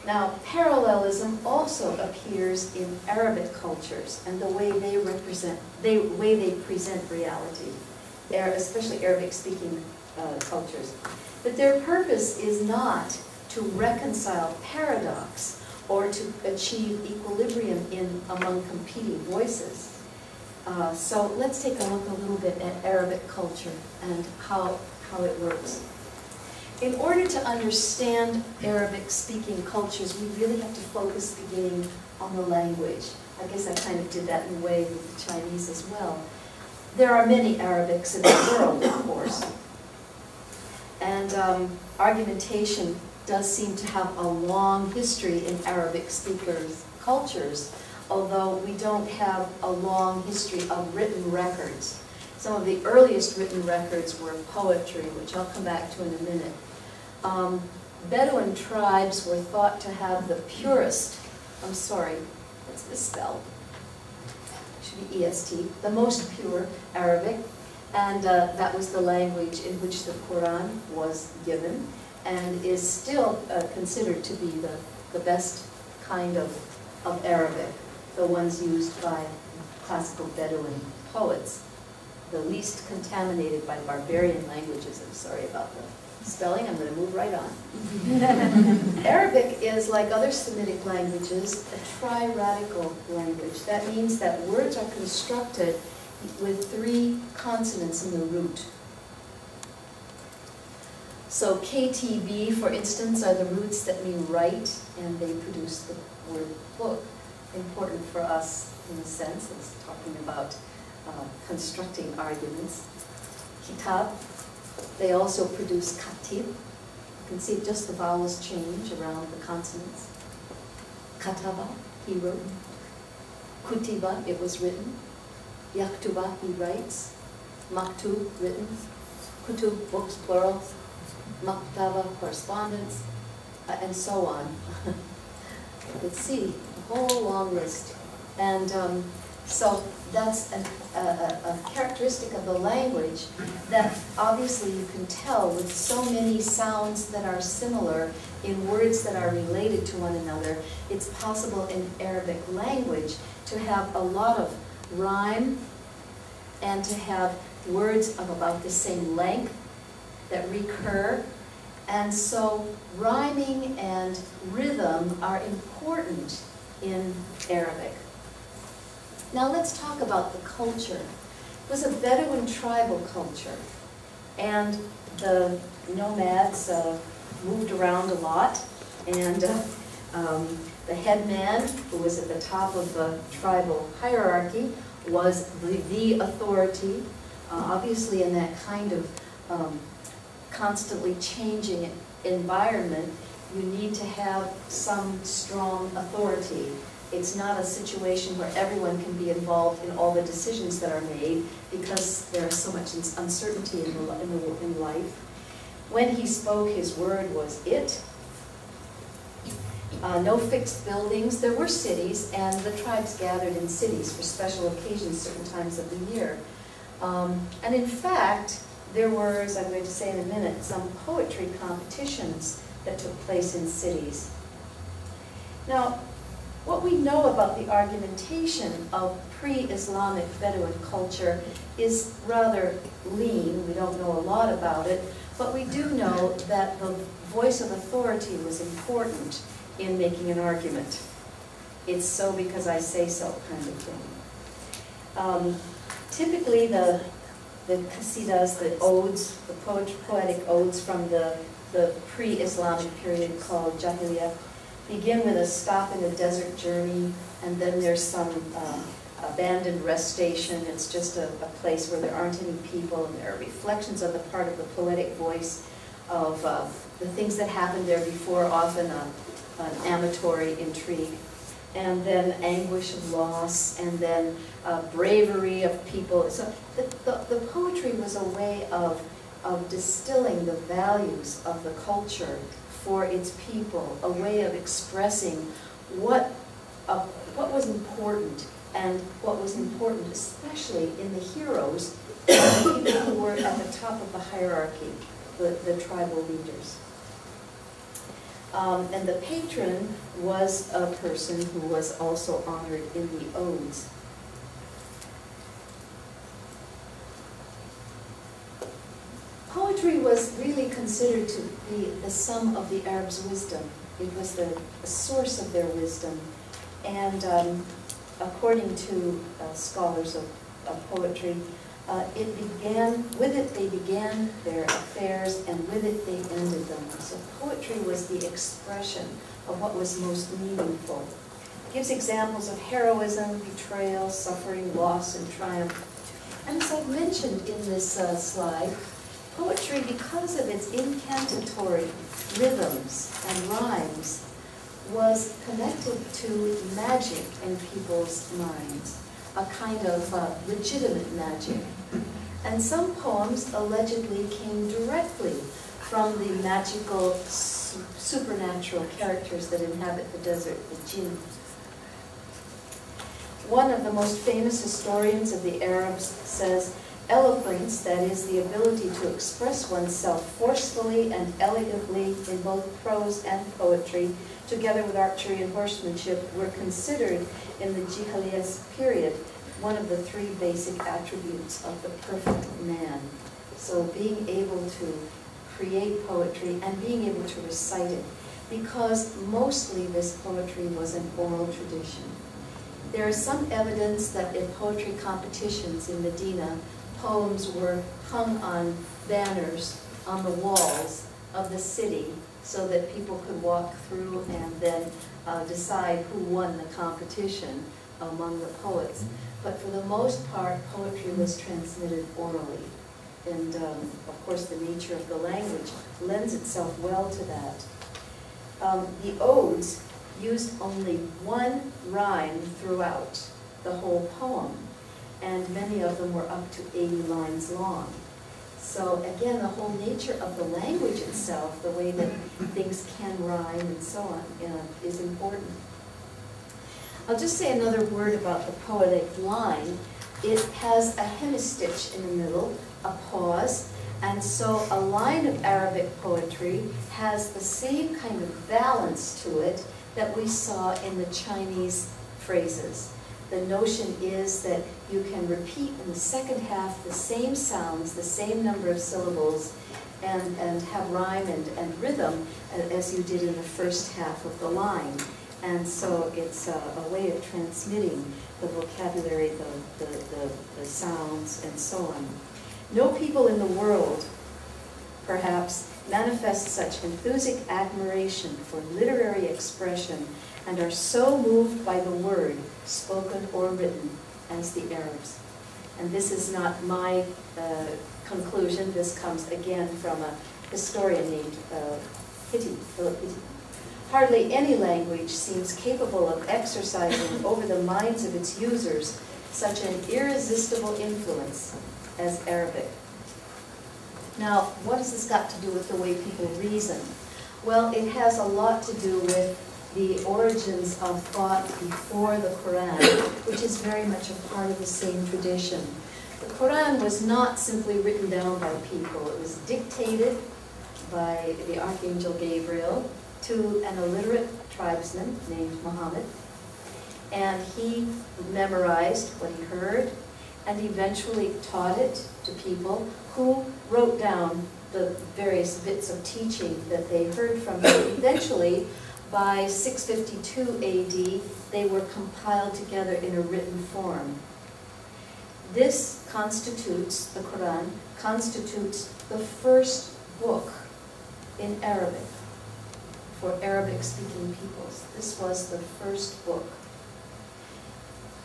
Now, parallelism also appears in Arabic cultures and the way they present reality, especially Arabic-speaking cultures. But their purpose is not to reconcile paradox or to achieve equilibrium among competing voices. So let's take a look a little bit at Arabic culture and how it works. In order to understand Arabic-speaking cultures, we really have to focus beginning on the language. I guess I kind of did that in a way with the Chinese as well. There are many Arabics in the world, of course. And argumentation does seem to have a long history in Arabic speakers' cultures, although we don't have a long history of written records. Some of the earliest written records were poetry, which I'll come back to in a minute. Bedouin tribes were thought to have the purest, I'm sorry, that's misspelled, it should be EST, the most pure Arabic, and that was the language in which the Quran was given, and is still considered to be the best kind of Arabic, the ones used by classical Bedouin poets, the least contaminated by barbarian languages. I'm sorry about the spelling, I'm going to move right on. Arabic is, like other Semitic languages, a triradical language. That means that words are constructed with 3 consonants in the root. So KTB, for instance, are the roots that mean write, and they produce the word book. Important for us, in a sense, as talking about constructing arguments. Kitab, they also produce katib. You can see just the vowels change around the consonants. Kataba, he wrote. Kutiba, it was written. Yaktuba, he writes. Maktub, written. Kutub, books, plural. Maktaba, correspondence, and so on. You can see a whole long list. And so that's a characteristic of the language that obviously you can tell with so many sounds that are similar in words that are related to one another. It's possible in Arabic language to have a lot of rhyme and to have words of about the same length that recur. And so rhyming and rhythm are important in Arabic. Now let's talk about the culture. It was a Bedouin tribal culture, and the nomads moved around a lot, and the headman, who was at the top of the tribal hierarchy, was the authority. Obviously in that kind of constantly changing environment, you need to have some strong authority. It's not a situation where everyone can be involved in all the decisions that are made because there is so much uncertainty in life. When he spoke, his word was it. No fixed buildings. There were cities, and the tribes gathered in cities for special occasions, certain times of the year. And in fact, there were, as I'm going to say in a minute, some poetry competitions that took place in cities. Now, what we know about the argumentation of pre-Islamic Bedouin culture is rather lean. We don't know a lot about it, but we do know that the voice of authority was important in making an argument. It's so because I say so kind of thing. Typically the qasidas, the odes, the poetic odes from the pre-Islamic period called Jahiliyyah, begin with a stop in a desert journey, and then there's some abandoned rest station. It's just a place where there aren't any people, and there are reflections on the part of the poetic voice of the things that happened there before, often an amatory intrigue, and then anguish of loss, and then bravery of people. So the poetry was a way of distilling the values of the culture for its people, a way of expressing what was important, and what was important especially in the heroes, the people who were at the top of the hierarchy, the tribal leaders. And the patron was a person who was also honored in the odes. Poetry was really considered to be the sum of the Arabs' wisdom. It was the source of their wisdom. And according to scholars of poetry, they began their affairs, and with it they ended them. So poetry was the expression of what was most meaningful. It gives examples of heroism, betrayal, suffering, loss, and triumph. And as I've mentioned in this slide, poetry, because of its incantatory rhythms and rhymes, was connected to magic in people's minds, a kind of legitimate magic. And some poems allegedly came directly from the magical, supernatural characters that inhabit the desert, the jinn. One of the most famous historians of the Arabs says, "Eloquence, that is, the ability to express oneself forcefully and elegantly in both prose and poetry, together with archery and horsemanship, were considered in the Jahiliyyah period one of the three basic attributes of the perfect man." So being able to create poetry and being able to recite it, because mostly this poetry was an oral tradition. There is some evidence that in poetry competitions in Medina, poems were hung on banners on the walls of the city so that people could walk through and then decide who won the competition among the poets. But for the most part, poetry was transmitted orally. And of course, the nature of the language lends itself well to that. The odes used only one rhyme throughout the whole poem, and many of them were up to 80 lines long. So again, the whole nature of the language itself, the way that things can rhyme and so on, is important. I'll just say another word about the poetic line. It has a hemistich in the middle, a pause, and so a line of Arabic poetry has the same kind of balance to it that we saw in the Chinese phrases. The notion is that you can repeat in the second half the same sounds, the same number of syllables, and have rhyme and rhythm as you did in the first half of the line. And so it's a way of transmitting the vocabulary, the sounds, and so on. No people in the world, perhaps, manifest such enthusiastic admiration for literary expression and are so moved by the word, spoken or written, as the Arabs. And this is not my conclusion. This comes again from a historian named Philip Hitti. Hardly any language seems capable of exercising over the minds of its users such an irresistible influence as Arabic. Now, what has this got to do with the way people reason? Well, it has a lot to do with the origins of thought before the Quran, which is very much a part of the same tradition. The Quran was not simply written down by people. It was dictated by the Archangel Gabriel to an illiterate tribesman named Muhammad, and he memorized what he heard and eventually taught it to people who wrote down the various bits of teaching that they heard from him. Eventually, by 652 AD, they were compiled together in a written form. This constitutes, the Quran, constitutes the first book in Arabic for Arabic-speaking peoples. This was the first book.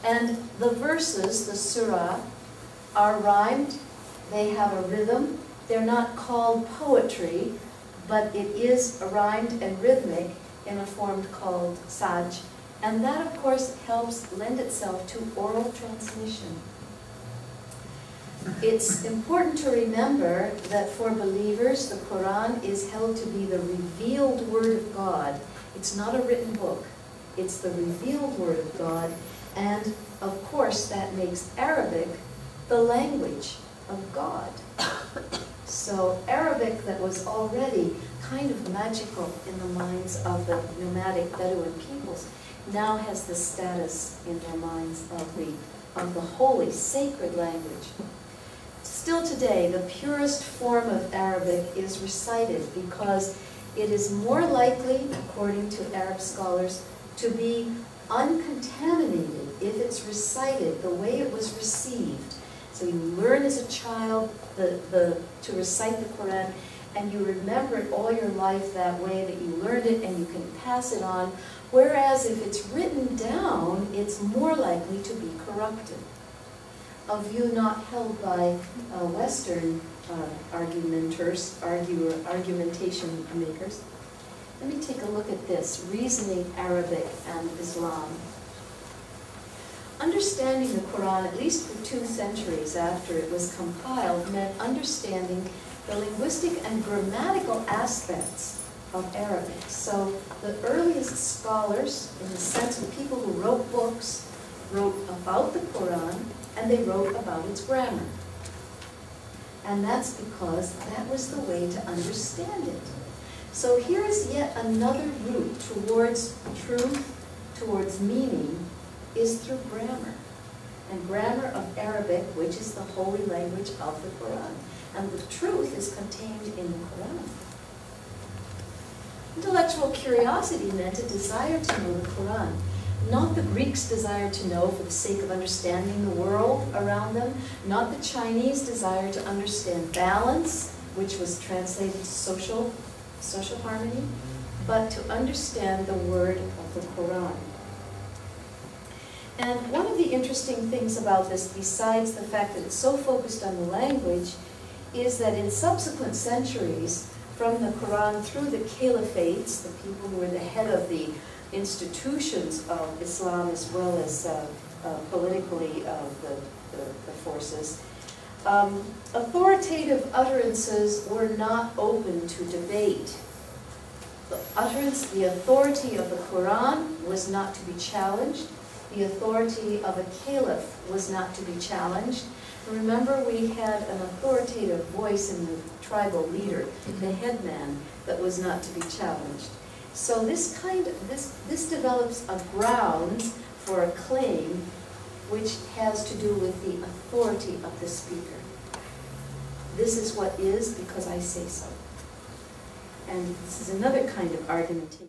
And the verses, the surah, are rhymed. They have a rhythm. They're not called poetry, but it is rhymed and rhythmic in a form called saj. And that, of course, helps lend itself to oral transmission. It's important to remember that for believers, the Quran is held to be the revealed Word of God. It's not a written book. It's the revealed Word of God. And, of course, that makes Arabic the language of God. So Arabic that was already kind of magical in the minds of the nomadic Bedouin peoples, now has the status in their minds of the holy, sacred language. Still today, the purest form of Arabic is recited because it is more likely, according to Arab scholars, to be uncontaminated if it's recited the way it was received. So you learn as a child to recite the Quran, and you remember it all your life that way, that you learned it and you can pass it on. Whereas if it's written down, it's more likely to be corrupted. A view not held by Western argumentation makers. Let me take a look at this, reasoning Arabic and Islam. Understanding the Quran, at least for 2 centuries after it was compiled, meant understanding the linguistic and grammatical aspects of Arabic. So the earliest scholars, in the sense of people who wrote books, wrote about the Quran, and they wrote about its grammar. And that's because that was the way to understand it. So here is yet another route towards truth, towards meaning, is through grammar. And grammar of Arabic, which is the holy language of the Quran. And the truth is contained in the Quran. Intellectual curiosity meant a desire to know the Quran. Not the Greeks' desire to know for the sake of understanding the world around them, not the Chinese desire to understand balance, which was translated to social harmony, but to understand the word of the Quran. And one of the interesting things about this, besides the fact that it's so focused on the language, is that in subsequent centuries, from the Quran through the caliphates, the people who were the head of the institutions of Islam as well as politically the forces, authoritative utterances were not open to debate. The authority of the Quran was not to be challenged. The authority of a caliph was not to be challenged. Remember, we had an authoritative voice in the tribal leader, the headman, that was not to be challenged. So this develops a ground for a claim which has to do with the authority of the speaker. This is what is because I say so. And this is another kind of argumentation.